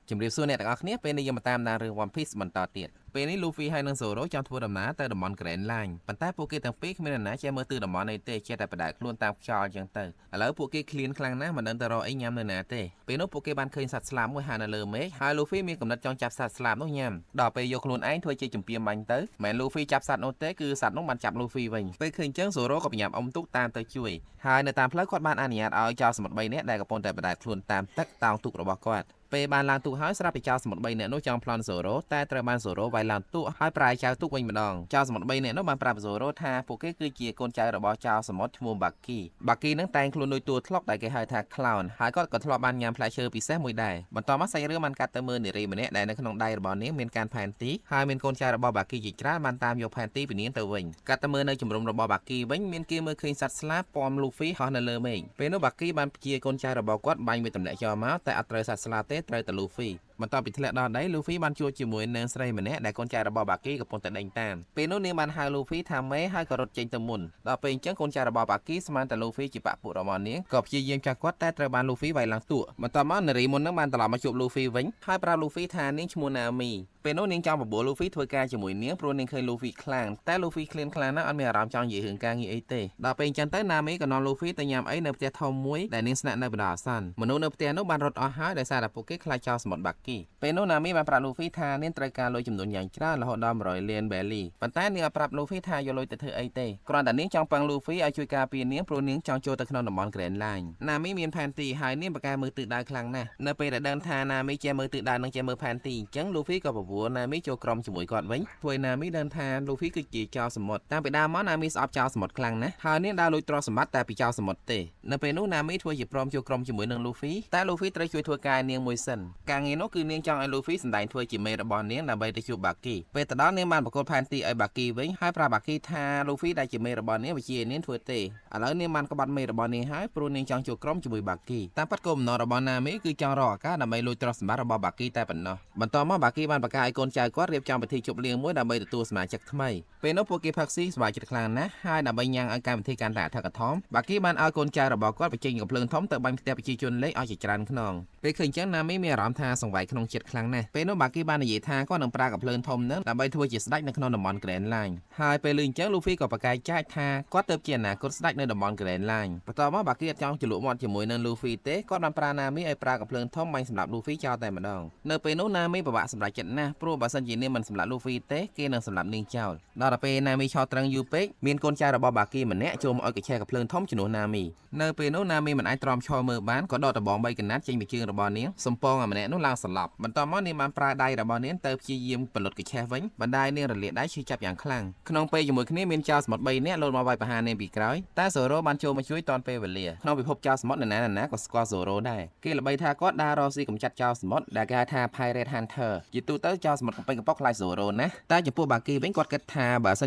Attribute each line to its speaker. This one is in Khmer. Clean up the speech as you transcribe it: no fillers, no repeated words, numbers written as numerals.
Speaker 1: ជំរាបសួរអ្នកទាំងអស់គ្នាពេលនេះយើងមកតាមដានរឿង One Piece បន្តទៀតពេលនេះ Luffy ហើយនិង Zoro ចង់ធ្វើដំណើរទៅតំបន់ Grand Line ប៉ុន្តែពួកគេទាំងពីរគ្មាននរណាចេះមើលទិសតំបន់នេះទេចេះតែបដែកខ្លួនតាមខ្យល់អញ្ចឹងទៅឥឡូវពួកគេឃ្លានខ្លាំងណាស់មិនដឹងទៅរកអីញ៉ាំនៅណាទេពេលនោះពួកគេបានឃើញសត្វស្លាបមួយហើរនៅលើមេឃហើយ Luffy មានកំណត់ចង់ចាប់សត្វស្លាបនោះញ៉ាំដល់ពេលយកខ្លួនឯងធ្វើជាជំពាមបាញ់ទៅមិន Luffy ចាប់សត្វនោះទេគឺសត្វនោះបានចាប់ Luffy វិញពេលឃើញអញ្ចឹង Zoro ក៏បញ្ញាប់អុំទូកតាមទៅជួយហើយនៅតាមផ្លូវគាត់បានអនុញ្ញាតឲ្យចោរសមុទ្រ3នាក់ដែលកំពុងតែបដែកខ្លួនតាមទឹកតោងទូករបស់គាត់ពេលបានឡើងទូកហើយស្រាប់តែចោរសមុទ្រ3នាក់នោះចង់ប្លន់ Zoro តែត្រូវបាន Zoro វាយឡើងទូកហើយប្រាយចៅទូកវិញម្ដងចោរសមុទ្រ3នាក់នោះបានប្រាប់ Zoro ថាពួកគេគឺជាកូនចៅរបស់ចៅសមុទ្រឈ្មោះ Baki នឹងតែងខ្លួនដូចតួថ្លុកដែលគេហៅថា Clown ហើយគាត់ក៏ធ្លាប់បានញ៉ាំផ្លែឈើពិសេសមួយដែរបន្ទាប់មកសាច់រឿងបានកាត់ទៅមើលនារីម្នាក់ដែលនៅក្នុងដៃរបស់នាងមានការផែនទីហើយមានកូនចៅរបស់ Baki ជាច្រើនបានតាមយកផែនទីពីនាងទៅវិញកាត់ទៅមើលនៅជំរំរបស់ Baki វិញមានគេមើលឃើញសត្វស្លាបពណ៌ Luffy ហោះនៅលើមេឃពេលនោះ Baki បានព្យាកូនចៅរបស់គាត់បាញ់វាទម្លាក់ចោលមកតែអត់ត្រូវសត្វស្លាបទេត្រូវតែ Luffy បន្ទាប់ពីធ្លាក់ដល់ដី Luffy បានជួបជាមួយនឹងស្រីម្នាក់ដែលកូនចៅរបស់ Baki កំពុងតែដេញតាមពេលនោះនាងបានហៅ Luffy ថាមេហើយក៏រត់ចេញទៅមុនដល់ពេលអញ្ចឹងកូនចៅរបស់ Baki ស្មានតែ Luffy ជាបពុរបស់នាងក៏ព្យាយាមចាប់គាត់តែត្រូវបាន Luffy វាយឡើងទូកបន្ទាប់មកនារីមុននឹងបានត្រឡប់មកជួប Luffy វិញហើយប្រាប់ Luffy ថានាងឈ្មោះ Nami ពេលនោះនាងចង់បបួល Luffy ធ្វើការជាមួយនាងព្រោះនាងឃើញ Luffy ខ្លាំងតែ Luffy ឃ្លានខ្លាំងណាស់អត់មានអារម្មណ៍ចង់និយាយរឿងការងារអីទេដល់ពេលអញ្ចឹងទៅ Nami ក៏នាំ Luffy ទៅញ៉ាំអីនៅផ្ទះធំមួយដែលនាងស្នាក់នៅបណ្ដោះអាសន្នមនុស្សនៅផ្ទះនោះបានរត់អស់ហើយដោយសារតែពួកគេខ្លាចចោរសមុទ្រ Baki ពេលនោះ Nami បានប្រាប់ Luffy ថានាងត្រូវការលុយចំនួនយ៉ាងច្រើនរហូតដល់100លាន belly ប៉ុន្តែនាងអត់ប្រាប់ Luffy ថាយកលុយទៅធ្វើអីទេគ្រាន់តែនាងចង់ប៉ឹង Luffy ឲ្យជួយការពារនាងព្រោះនាងចង់ចូលទៅក្នុងតំបន់ Grand Line Nami មានផែនទីហើយនាងប្រកែមើលទិសដៅខ្លាំងណាស់នៅពេលដែលដឹងថា Nami ចេះមើលទិសដៅនិងចេះមើលផែនទីអញ្ចឹង Luffy ក៏បបួល Nami ចូលក្រុមជាមួយគាត់វិញធ្វើឲ្យ Nami ដឹងថា Luffy គឺជាចៅសមុទ្រតាំងពីដើមមក Nami ស្អប់ចៅសមុទ្រខ្លាំងណាស់ហើយនាងដើរលួចទ្រព្យសម្បត្តិតែពីចៅសមុទ្រទេនៅពេលនោះ Nami ធ្វើជាព្រមចូលក្រុមជាមួយនឹង Luffy តែ Luffy ត្រូវជួយធ្វើការនាងមួយសិនការងារនោះគឺនាងចង់ឲ្យ Luffy សម្ដែងធ្វើជាមេរបស់នាងដើម្បីទៅជួប Baki ពេលទៅដល់នាងបានប្រកល់ផែនទីឲ្យ Baki វិញហើយប្រាប់ Baki ថា Luffy ដែលជាមេរបស់នាងវាជានាងធ្វើទេឥឡូវនាងបានក្បត់មេរបស់នាងហើយព្រោះនាងចង់ចូលក្រុមជាមួយ Baki តាមពិតគោលបំណងរបស់ Nami គឺចង់រកឱកាសដើម្បីលួចទ្រព្យសម្បត្តិរបស់ Baki តែប៉ុណ្ណោះបន្ទាប់មក Baki បានប្រកាសឲ្យកូនចៅគាត់រៀបចំពិធីជប់លៀងមួយដើម្បីទទួលសមាជិកថ្មីពេលនោះពួកគេផឹកស៊ីសប្បាយចិត្តខ្លាំងណាស់ហើយដើម្បីញ៉ាំងឲ្យកម្មវិធីកាន់តែអធិកអធម Baki បានឲ្យកូនចៅរបស់គាត់បញ្ចេញកំភ្លើងធំទៅបាញ់ផ្ទះប្រជាជនលេខឲ្យជាច្រើនខ្នងពេលឃើញចឹង Nami មានអារម្មណ៍ថាសង្វ័យក្នុងចិត្តខ្លាំងណាស់ពេលនោះ Baki បាននិយាយថាគាត់នឹងប្រើកំភ្លើងធំនឹងដើម្បីធ្វើជាស្ដេចនៅក្នុងតំបន់ Grand Line ហើយពេលលឺអញ្ចឹង Luffy ក៏ប្រកែកចាច់ថាគាត់ទៅជាអនាគតស្ដេចនៅតំបន់ Grand Line បន្ទាប់មក Baki អត់ចង់ជលក់មាត់ជាមួយនឹង Luffy ទេគាត់បានប្រើ Nami ឲ្យប្រើកំភ្លើងធំបាញ់សម្លាប់ Luffy ចោលតែម្ដងនៅពេលនោះ Nami ពិបាកសម្រេចចិត្តណាស់ព្រោះបើសិនជានាងមិនសម្លាប់ Luffy ទេគេនឹងសម្លាប់នាងចោលដល់ពេល Nami ឆោតត្រឹងយូរពេកមានកូនចៅរបស់ Baki ម្នាក់ចូលមកឲ្យកញ្ឆេះកំភ្លើងធំជំនួស Nami នៅពេលនោះ Nami មិនអាចទ្រាំឈរមើលបានក៏ដកដបង3កណាត់ចេញពីជើងរបស់នាងសំពងឲ្យម្នាក់នោះឡើងសន្លប់បន្ទាប់មកនាងបានប្រើដៃរបស់នាងទៅព្យាយាមផលិតកញ្ឆេះវិញបណ្ដាយនាងរលាកដៃឈឺចាប់យ៉ាងខ្លាំងក្នុងពេលជាមួយគ្នាមានចៅសមុទ្រ3នាក់លោតមកវាយប្រហារនាងពីក្រោយតែ Zoro បានចូលមកជួយទាន់ពេលវេលាក្នុងពិភពចៅសមុទ្រនរណាក៏ស្គាល់ Zoro ដែរគេល្បីថាគាត់ដើររកស៊ីកម្ចាត់ចៅសមុទ្រដែលគេហៅថា Pirate Hunter ជាទូទៅចៅសមុទ្រកំពេញកំប៉ុកខ្លាច Zoro ណាតែចំពោះ Baki វិញគាត់គិតថាបើសិន